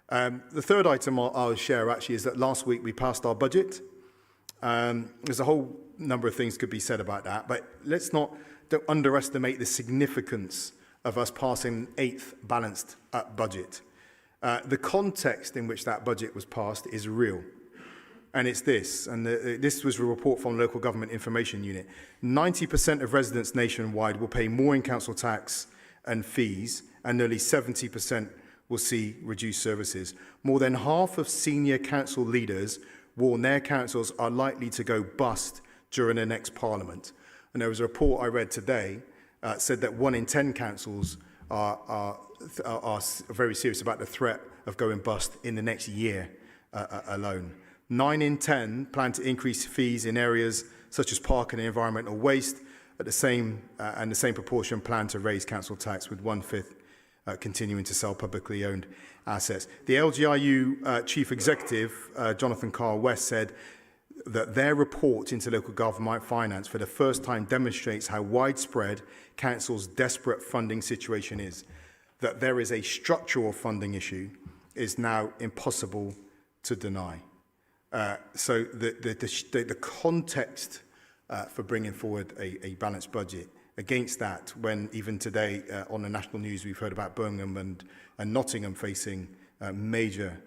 The third item I'll share actually is that last week we passed our budget. There's a whole number of things could be said about that, but don't underestimate the significance of us passing 8th balanced budget. The context in which that budget was passed is real. And it's this, and this was a report from Local Government Information Unit. 90% of residents nationwide will pay more in council tax and fees, and nearly 70% will see reduced services. More than half of senior council leaders warn their councils are likely to go bust during the next Parliament. And there was a report I read today said that 1 in 10 councils are very serious about the threat of going bust in the next year alone. 9 in 10 plan to increase fees in areas such as parking and environmental waste. At the same proportion plan to raise council tax, with 1/5 continuing to sell publicly owned assets. The LGIU Chief Executive, Jonathan Carl-West, said that their report into local government finance for the first time demonstrates how widespread council's desperate funding situation is. That there is a structural funding issue is now impossible to deny. So the context for bringing forward a balanced budget, against that, when even today on the national news we've heard about Birmingham and Nottingham facing major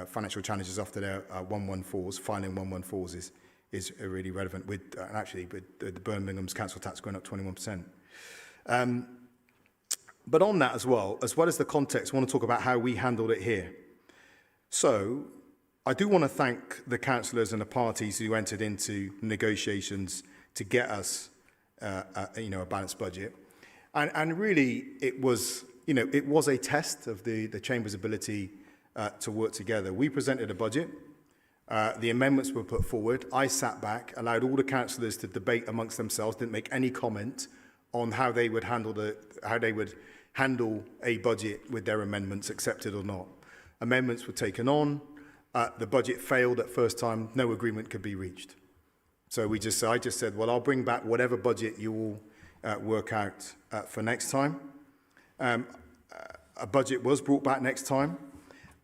financial challenges after their 114s, filing 114s is really relevant, with actually with the Birmingham's council tax going up 21%. But on that as well as the context, I want to talk about how we handled it here. So I do want to thank the councillors and the parties who entered into negotiations to get us a balanced budget. And really, it was a test of the Chamber's ability to work together. We presented a budget. The amendments were put forward. I sat back, allowed all the councillors to debate amongst themselves, didn't make any comment on how they would handle a budget with their amendments, accepted or not. Amendments were taken on. The budget failed at first time. No agreement could be reached. So I just said, well, I'll bring back whatever budget you will work out for next time. A budget was brought back next time.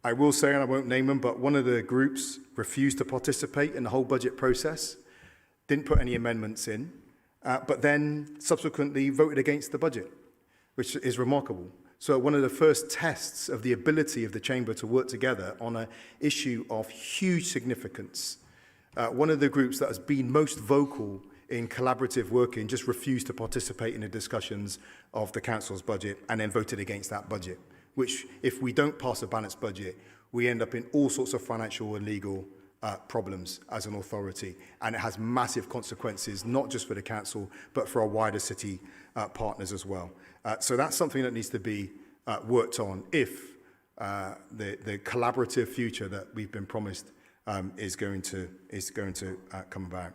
I will say, and I won't name them, but one of the groups refused to participate in the whole budget process, didn't put any amendments in, but then subsequently voted against the budget, which is remarkable. So one of the first tests of the ability of the Chamber to work together on an issue of huge significance. One of the groups that has been most vocal in collaborative working just refused to participate in the discussions of the council's budget and then voted against that budget, which, if we don't pass a balanced budget, we end up in all sorts of financial and legal problems as an authority. And it has massive consequences, not just for the council, but for our wider city partners as well. So that's something that needs to be worked on if the collaborative future that we've been promised is going to come about.